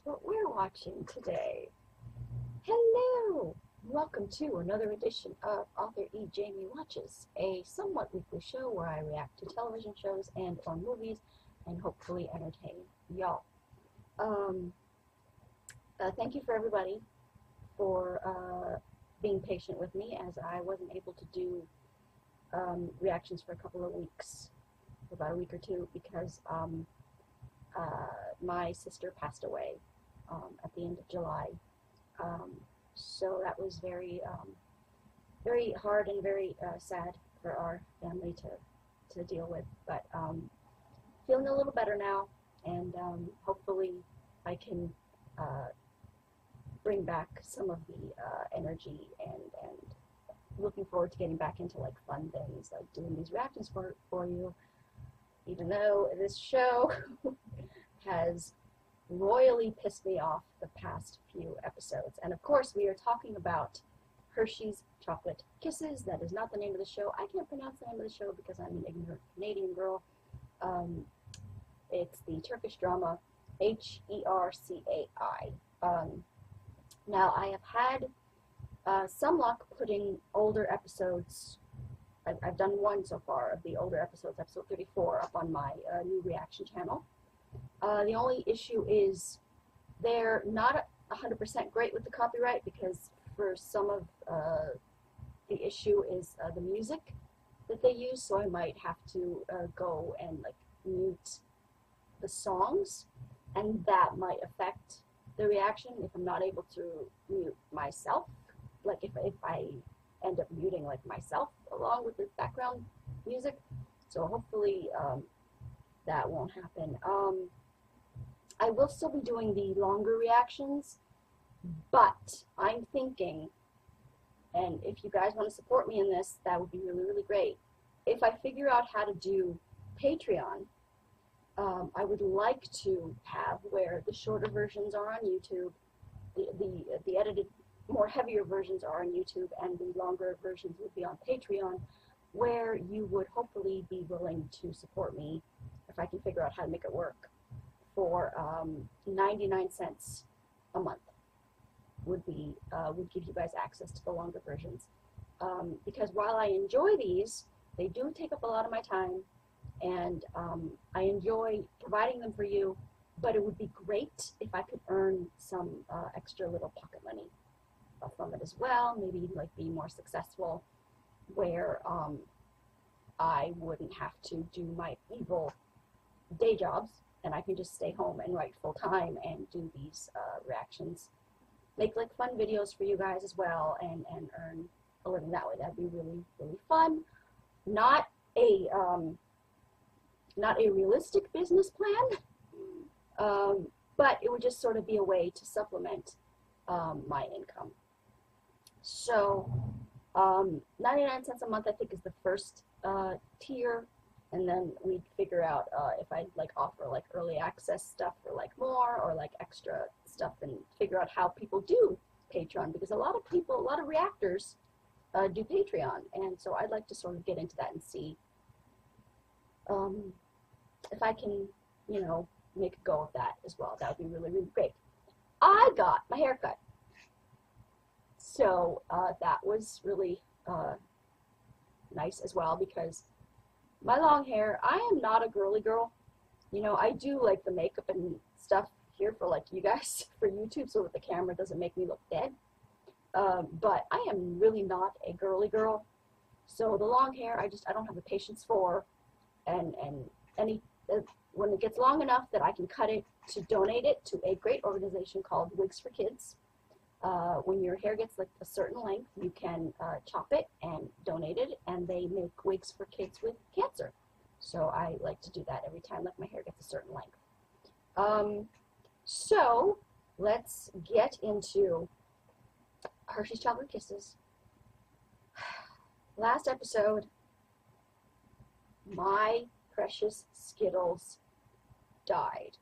what we're watching today. Hello! Welcome to another edition of Author E. Jamie Watches, a somewhat weekly show where I react to television shows and or movies and hopefully entertain y'all. Thank you for everybody for being patient with me as I wasn't able to do reactions for a couple of weeks, for about a week or two, because my sister passed away at the end of July. So that was very hard and very sad for our family to deal with. But feeling a little better now, and hopefully I can bring back some of the energy and looking forward to getting back into like fun things like doing these reactions for you, even though this show has royally pissed me off the past few episodes. And of course we are talking about Hershey's Chocolate Kisses. That is not the name of the show. I can't pronounce the name of the show because I'm an ignorant Canadian girl. It's the Turkish drama Hercai. Now I have had some luck putting older episodes. I've done one so far of the older episodes, episode 34, up on my new reaction channel. The only issue is they're not 100% great with the copyright, because for some of the issue is the music that they use, so I might have to go and like mute the songs, and that might affect the reaction if I'm not able to mute myself. Like if I end up muting like myself along with the background music. So hopefully that won't happen. I will still be doing the longer reactions, but I'm thinking, and if you guys want to support me in this, that would be really, really great. If I figure out how to do Patreon, I would like to have where the shorter versions are on YouTube, the edited, more heavier versions are on YouTube, and the longer versions would be on Patreon, where you would hopefully be willing to support me if I can figure out how to make it work. For 99 cents a month would give you guys access to the longer versions. Because while I enjoy these, they do take up a lot of my time, and I enjoy providing them for you, but it would be great if I could earn some extra little pocket money from it as well, maybe like be more successful, where I wouldn't have to do my evil day jobs, and I can just stay home and write full time and do these reactions, make like fun videos for you guys as well, and earn a living that way. That'd be really, really fun. Not a realistic business plan, but it would just sort of be a way to supplement my income. So 99 cents a month I think is the first tier, and then we'd figure out if I'd like offer like early access stuff for like more, or like extra stuff, and figure out how people do Patreon, because a lot of reactors do Patreon, and so I'd like to sort of get into that and see if I can, you know, make a go of that as well. That would be really, really great. I got my hair cut, so that was really nice as well, because my long hair, I am not a girly girl. You know, I do like the makeup and stuff here for like you guys, for YouTube, so that the camera doesn't make me look dead. But I am really not a girly girl. So the long hair, I don't have the patience for, and when it gets long enough that I can cut it to donate it to a great organization called Wigs for Kids. When your hair gets like a certain length, you can chop it and donate it, and they make wigs for kids with cancer. So I like to do that every time like my hair gets a certain length. So let's get into Hershey's Chocolate Kisses. Last episode, my precious Skittles died.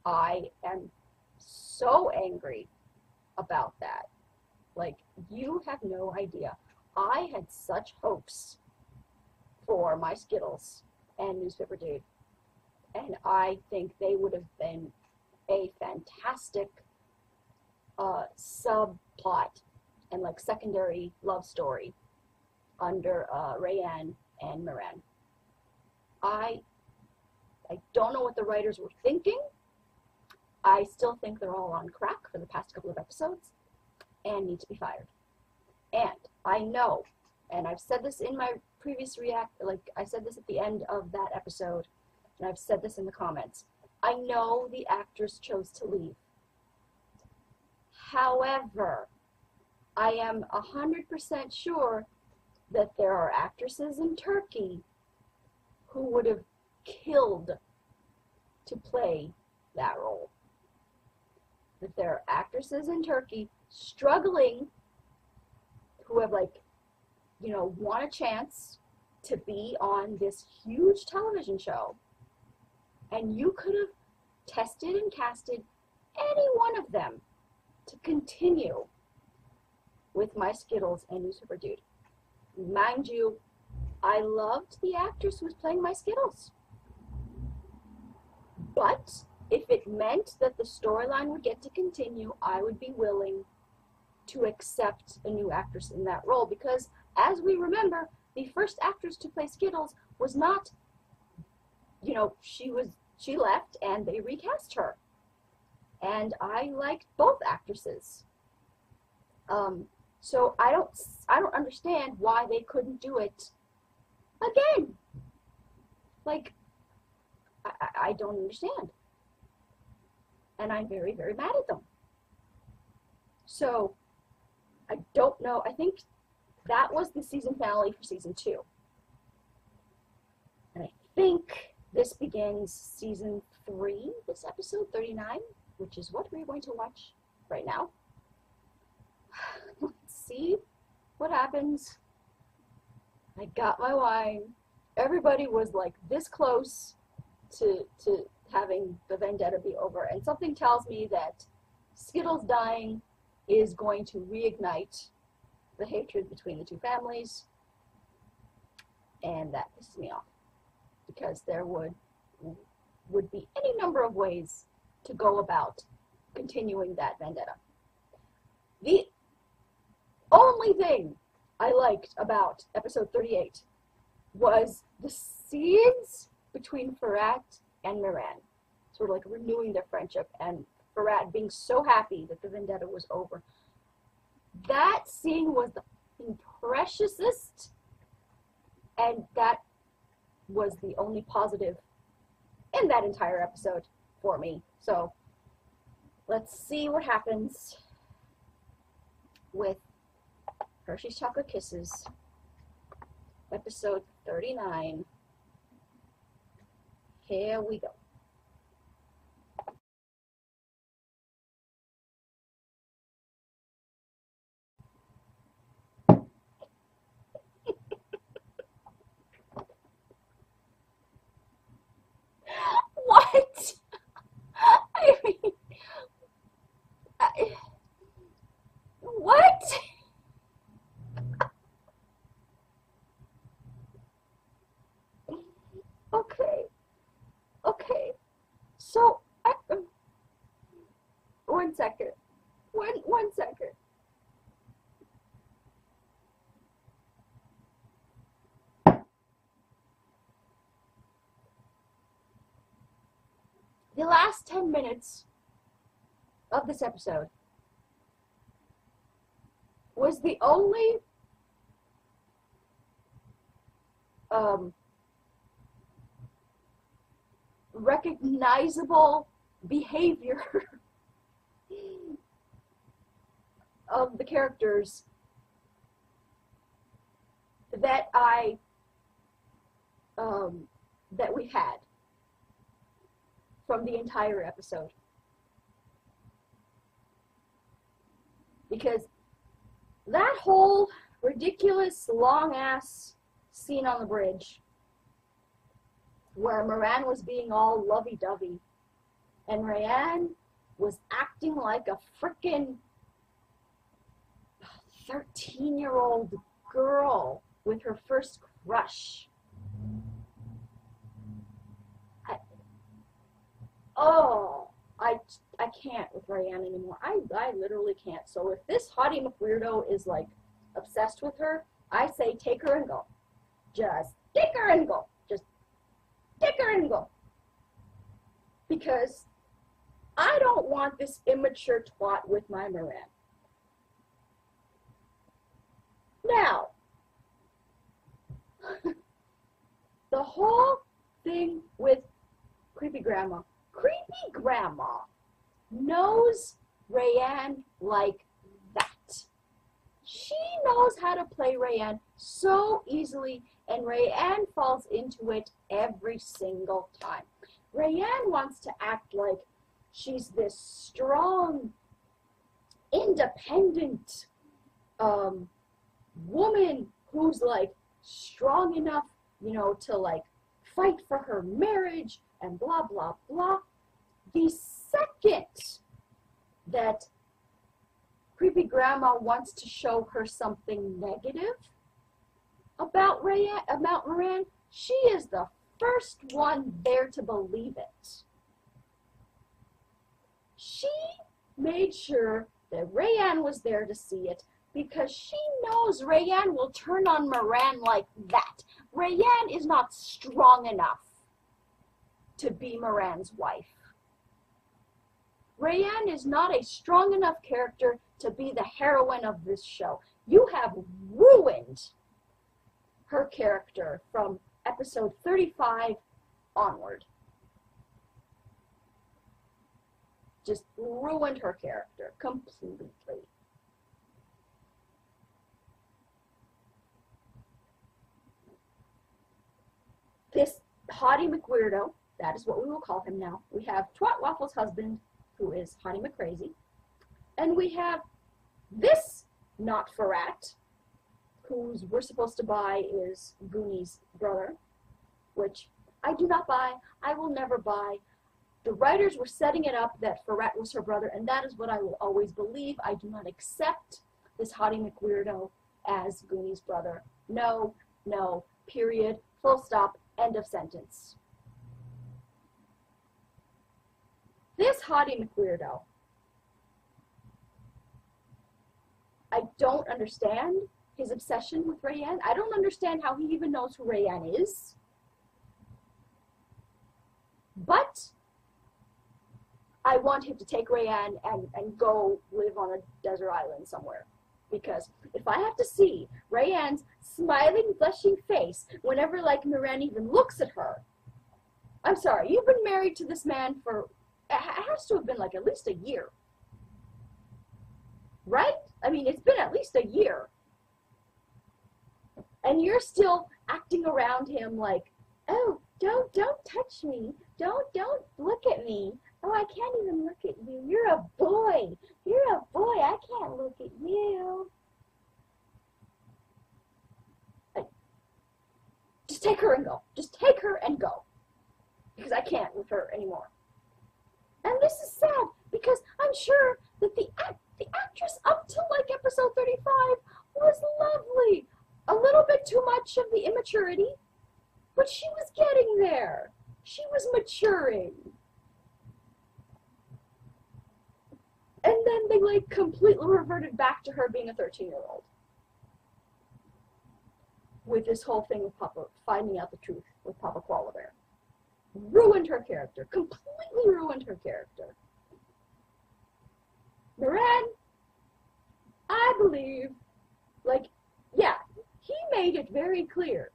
I am so angry about that. Like, you have no idea. I had such hopes for my Skittles and Newspaper Dude, and I think they would have been a fantastic subplot and like secondary love story under Reyann and Moran. I don't know what the writers were thinking. I still think they're all on crack for the past couple of episodes and need to be fired. And I know, and I've said this in my previous I said this at the end of that episode, and I've said this in the comments. I know the actress chose to leave. However, I am 100% sure that there are actresses in Turkey who would have killed to play that role. That there are actresses in Turkey struggling who have won a chance to be on this huge television show, and you could have tested and casted any one of them to continue with My Skittles and You Super Dude. Mind you, I loved the actress who was playing My Skittles. But if it meant that the storyline would get to continue, I would be willing to accept a new actress in that role, because as we remember, the first actress to play Skittles was not, she left and they recast her. And I liked both actresses. So I don't understand why they couldn't do it again. I don't understand. And I'm very, very mad at them. So I don't know. I think that was the season finale for season 2. And I think this begins season 3, this episode 39, which is what we're going to watch right now. Let's see what happens. I got my wine. Everybody was like this close to having the vendetta be over. And something tells me that Skittles dying is going to reignite the hatred between the two families. And that pisses me off, because there would be any number of ways to go about continuing that vendetta. The only thing I liked about episode 38 was the scenes between Ferhat and Moran, sort of like renewing their friendship, and Ferhat being so happy that the vendetta was over. That scene was the preciousest, and that was the only positive in that entire episode for me. So let's see what happens with Hershey's Chocolate Kisses, episode 39. Here we go. What? I mean, what? Okay. So, one second. One second. The last 10 minutes of this episode was the only recognizable behavior of the characters that that we had from the entire episode. Because that whole ridiculous long-ass scene on the bridge where Moran was being all lovey-dovey and Reyann was acting like a frickin' 13-year-old girl with her first crush. I can't with Reyann anymore. I literally can't. So if this Hottie McWeirdo is like obsessed with her, I say take her and go. Just take her and go. Just take her and go. Because I don't want this immature twat with my Moran. Now, the whole thing with Creepy Grandma. Creepy Grandma knows Reyann like that. She knows how to play Reyann so easily, and Reyann falls into it every single time. Reyann wants to act like she's this strong, independent woman who's like strong enough, you know, to like fight for her marriage and blah, blah, blah. The second that Creepy Grandma wants to show her something negative about Moran, she is the first one there to believe it. She made sure that Reyann was there to see it because she knows Reyann will turn on Moran like that. Reyann is not strong enough to be Moran's wife. Reyann is not a strong enough character to be the heroine of this show. You have ruined her character from episode 35 onward. Just ruined her character completely. This Hottie McWeirdo, that is what we will call him now. We have Twat Waffle's husband, who is Hottie McCrazy. And we have this not for rat, who's we're supposed to buy is Goonie's brother, which I do not buy. I will never buy. The writers were setting it up that Ferret was her brother, and that is what I will always believe. I do not accept this Hottie McWeirdo as Goonie's brother. No, no, period, full stop, end of sentence. This Hottie McWeirdo, I don't understand his obsession with Reyann. I don't understand how he even knows who Reyann is. But I want him to take Reyann and go live on a desert island somewhere. Because if I have to see Rayann's smiling, blushing face whenever, like, Moran even looks at her, I'm sorry, you've been married to this man for, it has to have been, like, at least a year. Right? I mean, it's been at least a year. And you're still acting around him like, oh, don't touch me. Don't look at me. Oh, I can't even look at you. You're a boy. You're a boy. I can't look at you. Just take her and go. Just take her and go. Because I can't with her anymore. And this is sad because I'm sure that the actress up to like episode 35 was lovely. A little bit too much of the immaturity, but she was getting there. She was maturing. And then they like completely reverted back to her being a 13-year-old. With this whole thing with Papa, finding out the truth with Papa Koala Bear. Ruined her character. Completely ruined her character. Moran, I believe, like, yeah, he made it very clear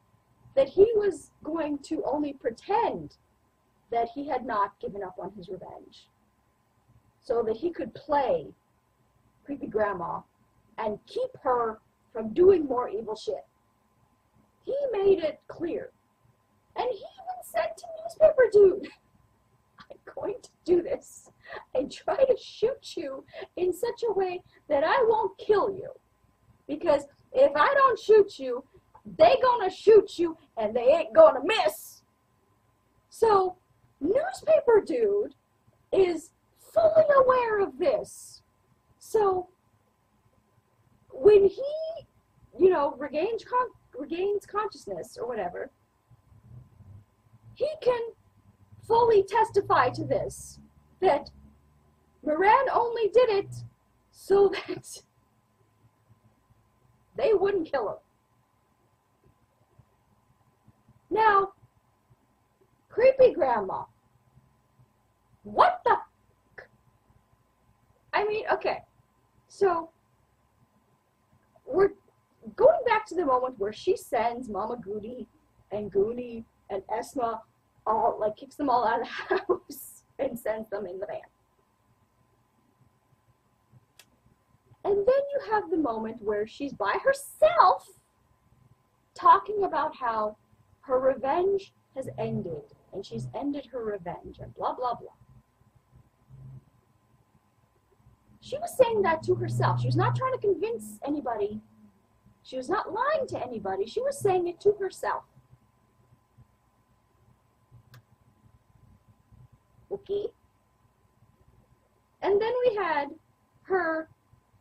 that he was going to only pretend that he had not given up on his revenge, so that he could play Creepy Grandma and keep her from doing more evil shit. He made it clear. And he even said to Newspaper Dude, I'm going to do this and try to shoot you in such a way that I won't kill you. Because if I don't shoot you, they gonna shoot you and they ain't gonna miss. So Newspaper Dude is fully aware of this. So when he, you know, regains consciousness or whatever, he can fully testify to this, that Reyann only did it so that they wouldn't kill him. Now, creepy grandma. What the? I mean, okay. So, we're going back to the moment where she sends Mama Goody and Goonie and Esma all, like, kicks them all out of the house and sends them in the van. And then you have the moment where she's by herself talking about how her revenge has ended, and she's ended her revenge, and blah, blah, blah. She was saying that to herself. She was not trying to convince anybody. She was not lying to anybody. She was saying it to herself. Okay. And then we had her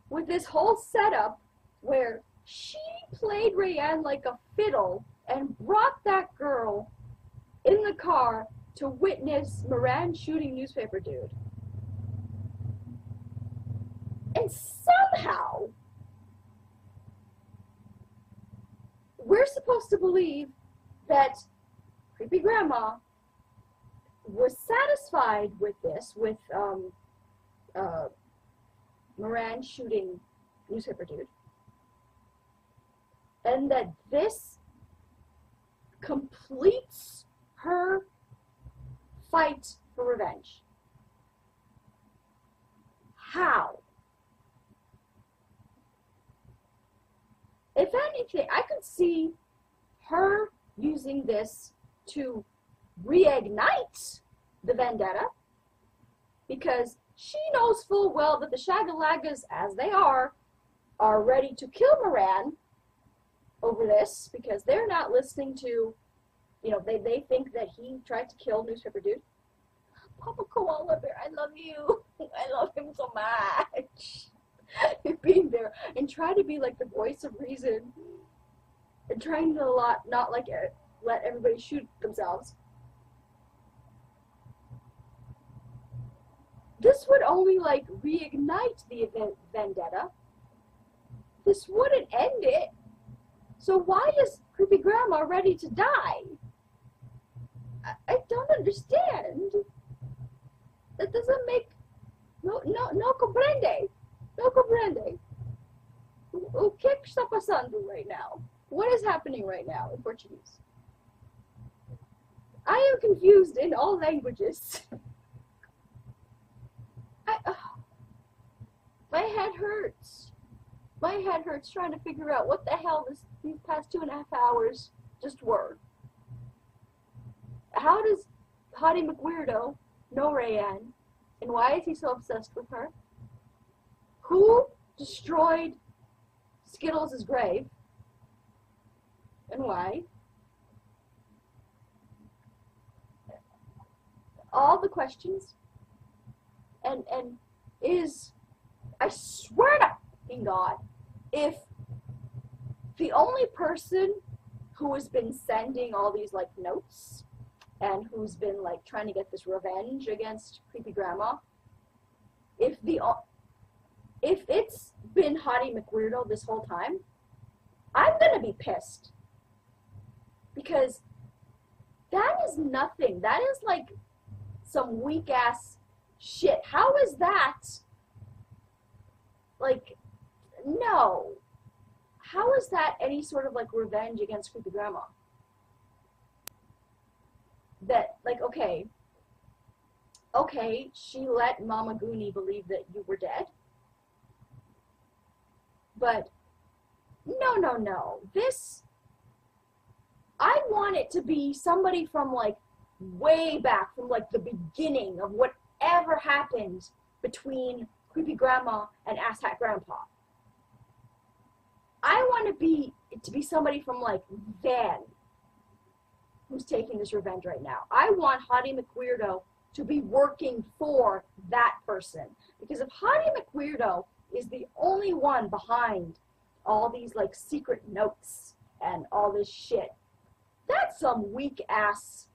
with this whole setup where she played Reyann like a fiddle and brought that girl in the car to witness Moran shooting newspaper dude. And somehow, we're supposed to believe that creepy grandma was satisfied with this, with Moran shooting newspaper dude, and that this completes her fight for revenge. How? If anything, I could see her using this to reignite the vendetta, because she knows full well that the Shagalagas, as they are ready to kill Moran over this, because they're not listening to, you know, they think that he tried to kill newspaper dude. Papa Koala Bear, I love you. I love him so much. Being there and trying to be like the voice of reason and trying to not like let everybody shoot themselves. This would only like reignite the vendetta. This wouldn't end it. So why is creepy grandma ready to die? I don't understand. That doesn't make no comprende. No comprende. O que está passando right now? What is happening right now in Portuguese? I am confused in all languages. My head hurts. My head hurts trying to figure out what the hell these past 2.5 hours just were. How does Hottie McWeirdo know Reyann? And why is he so obsessed with her? Who destroyed Skittles' grave? And why? All the questions. And is, I swear to fucking God, if the only person who has been sending all these like notes and who's been like trying to get this revenge against creepy grandma, if it's been Hottie McWeirdo this whole time, I'm gonna be pissed. Because that is nothing. That is like some weak ass shit. How is that? Like, no. How is that any sort of like revenge against creepy grandma? That, like, okay, she let Mama Goonie believe that you were dead. But, no. This, I want it to be somebody from, like, way back, from, like, the beginning of whatever happened between creepy grandma and asshat grandpa. I want it to be somebody from, like, then who's taking this revenge right now. I want Hottie McWeirdo to be working for that person. Because if Hottie McWeirdo is the only one behind all these like secret notes and all this shit, that's some weak ass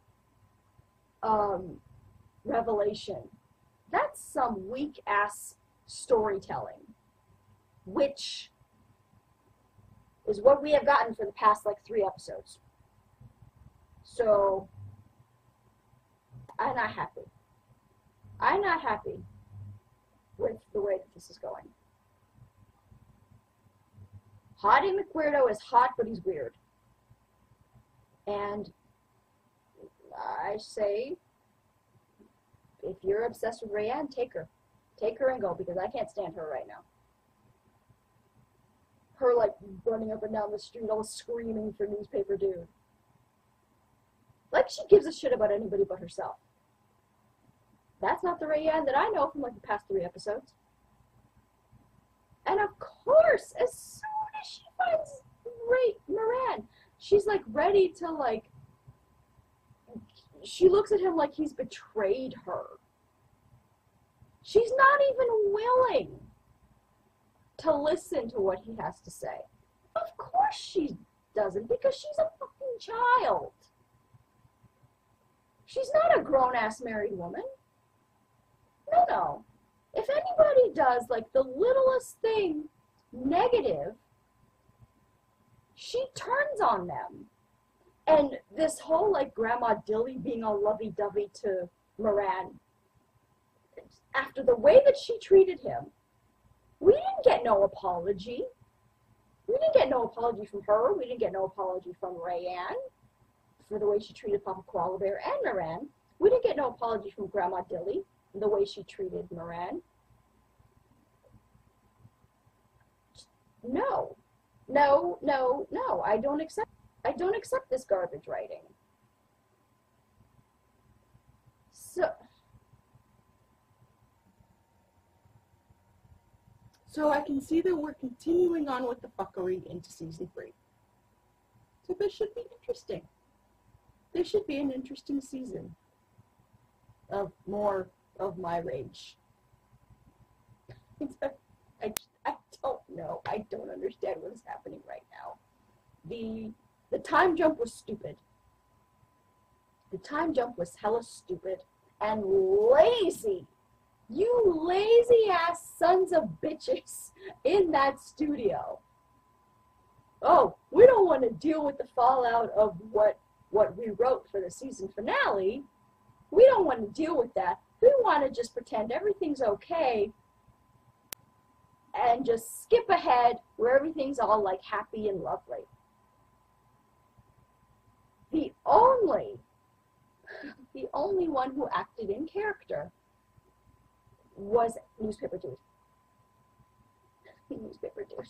revelation That's some weak-ass storytelling, which is what we have gotten for the past, like, 3 episodes. So, I'm not happy. I'm not happy with the way that this is going. Hottie McWeirdo is hot, but he's weird. And I say, if you're obsessed with Reyann, take her. Take her and go, because I can't stand her right now. Her, like, running up and down the street all screaming for newspaper dude. Like she gives a shit about anybody but herself. That's not the Reyann that I know from, like, the past 3 episodes. And of course, as soon as she finds Moran, she's, like, ready to, like, she looks at him like he's betrayed her. She's not even willing to listen to what he has to say. Of course she doesn't, because she's a fucking child. She's not a grown-ass married woman. No. If anybody does, like, the littlest thing negative, she turns on them. And this whole, like, Grandma Dilly being all lovey-dovey to Moran, after the way that she treated him, we didn't get no apology. We didn't get no apology from her. We didn't get no apology from Reyann for the way she treated Papa Koala Bear and Moran. We didn't get no apology from Grandma Dilly the way she treated Moran. No. I don't accept this garbage writing. So I can see that we're continuing on with the fuckery into season 3. So this should be interesting. This should be an interesting season of more of my rage. I don't know. I don't understand what is happening right now. The time jump was stupid. The time jump was hella stupid and lazy. You lazy ass sons of bitches in that studio. Oh, we don't want to deal with the fallout of what we wrote for the season finale. We don't want to deal with that. We want to just pretend everything's okay and just skip ahead where everything's all, like, happy and lovely. The only one who acted in character was Newspaper Dude. Newspaper Dude.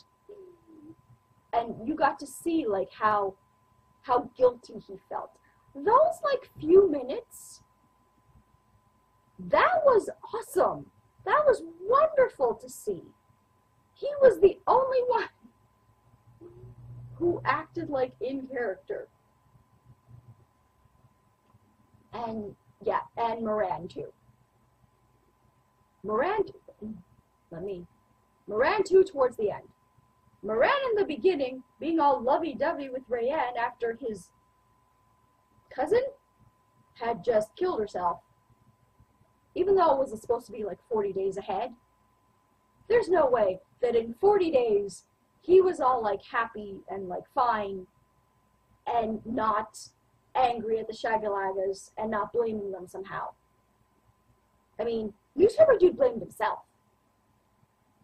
And you got to see, like, how guilty he felt. Those, like, few minutes, that was awesome. That was wonderful to see. He was the only one who acted, like, in character. And, yeah, and Moran, too. Moran, too, towards the end. Moran in the beginning, being all lovey-dovey with Reyann after his cousin had just killed herself. Even though it was supposed to be, like, 40 days ahead. There's no way that in 40 days he was all, like, happy and, like, fine and not angry at the Shagalagas and not blaming them somehow. I mean, Newspaper Dude blamed himself.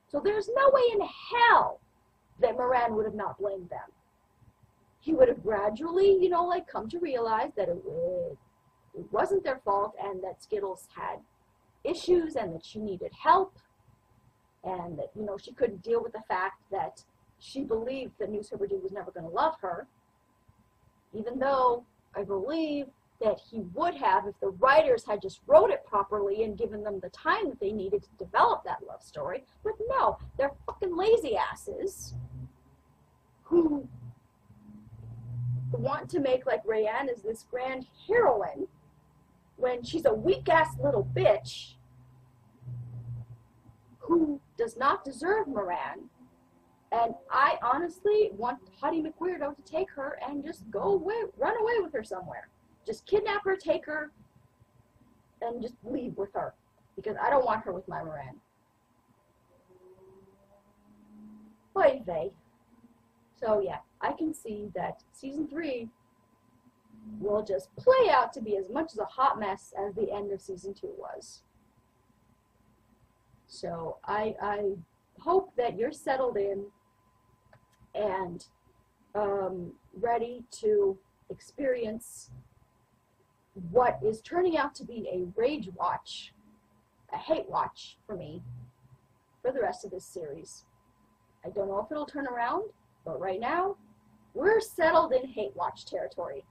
So there's no way in hell that Moran would have not blamed them. He would have gradually, you know, like, come to realize that it wasn't their fault and that Skittles had issues and that she needed help and that, you know, she couldn't deal with the fact that she believed that Newspaper Dude was never going to love her, even though I believe that he would have if the writers had just wrote it properly and given them the time that they needed to develop that love story. But no, they're fucking lazy asses who want to make, like, Reyann is this grand heroine when she's a weak-ass little bitch who does not deserve Moran. And I honestly want Hottie McWeirdo to take her and just go away, run away with her somewhere. Just kidnap her, take her, and just leave with her. because I don't want her with my Reyann. Oy vey. So yeah, I can see that season 3 will just play out to be as much as a hot mess as the end of season 2 was. So I hope that you're settled in and ready to experience what is turning out to be a rage watch, a hate watch for me for the rest of this series. I don't know if it'll turn around, but right now we're settled in hate watch territory.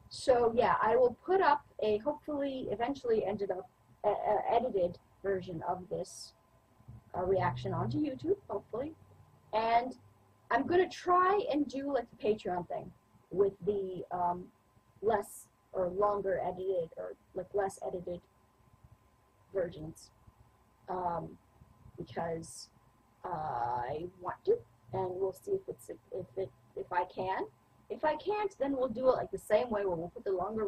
So yeah, I will put up a hopefully eventually edited version of this reaction onto YouTube, hopefully, and I'm gonna try and do like the Patreon thing with the less or longer edited or like less edited versions, because I want to, and we'll see if I can. If I can't, then we'll do it like the same way where we'll put the longer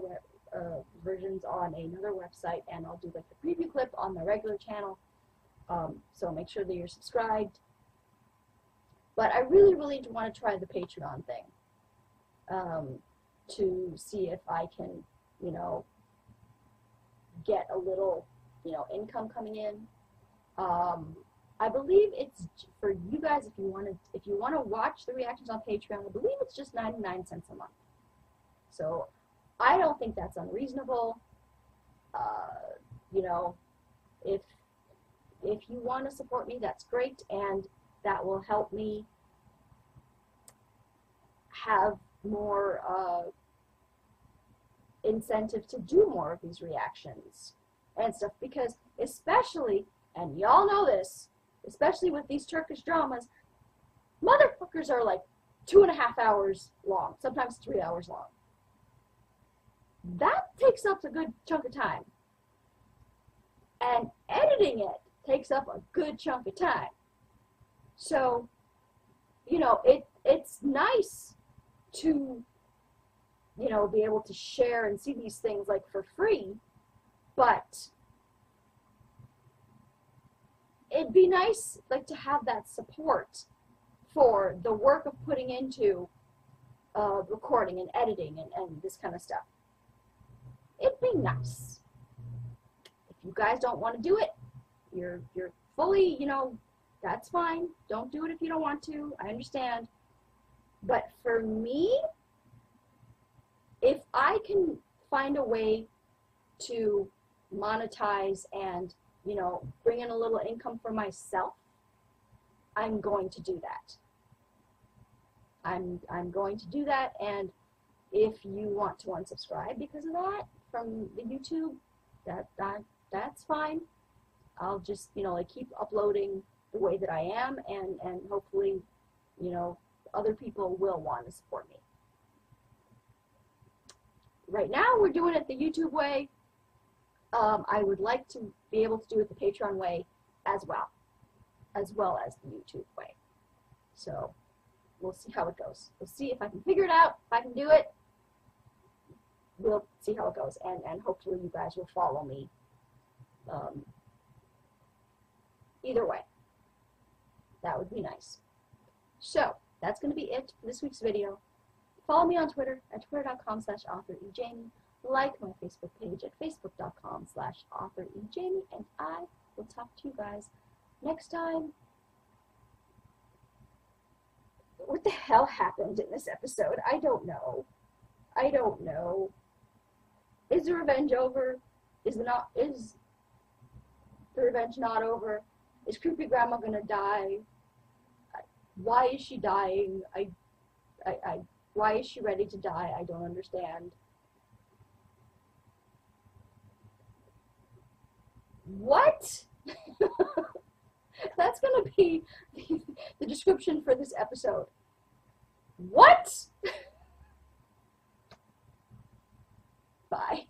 versions on another website, and I'll do like the preview clip on the regular channel. So make sure that you're subscribed. But I really want to try the Patreon thing to see if I can, you know, get a little, you know, income coming in. I believe it's for you guys if you want to watch the reactions on Patreon. I believe it's just 99 cents a month. So I don't think that's unreasonable. You know, if you want to support me, that's great, and that will help me have more incentive to do more of these reactions and stuff, because especially, and y'all know this, especially with these Turkish dramas, motherfuckers are like 2.5 hours long, sometimes 3 hours long. That takes up a good chunk of time. And editing it takes up a good chunk of time. So, you know, it's nice to, you know, be able to share and see these things like for free, but it'd be nice like to have that support for the work of putting into recording and editing and this kind of stuff. It'd be nice. If you guys don't want to do it, you're fully, you know, that's fine. Don't do it if you don't want to. I understand. But for me, if I can find a way to monetize and, you know, bring in a little income for myself, I'm going to do that. I'm going to do that, and if you want to unsubscribe because of that from the YouTube, that's fine. I'll just, you know, like keep uploading the way that I am, and hopefully, you know, other people will want to support me. Right now, we're doing it the YouTube way. I would like to be able to do it the Patreon way as well as the YouTube way. So we'll see how it goes. We'll see if I can figure it out. If I can do it, we'll see how it goes. And hopefully you guys will follow me either way. That would be nice. So that's going to be it for this week's video. Follow me on Twitter at twitter.com/authorejamie. Like my Facebook page at facebook.com/authorejamie. And I will talk to you guys next time. What the hell happened in this episode? I don't know. I don't know. Is the revenge over? Is the revenge not over? Is creepy grandma gonna die? Why is she dying? Why is she ready to die? I don't understand. What? That's gonna be the description for this episode. What? Bye.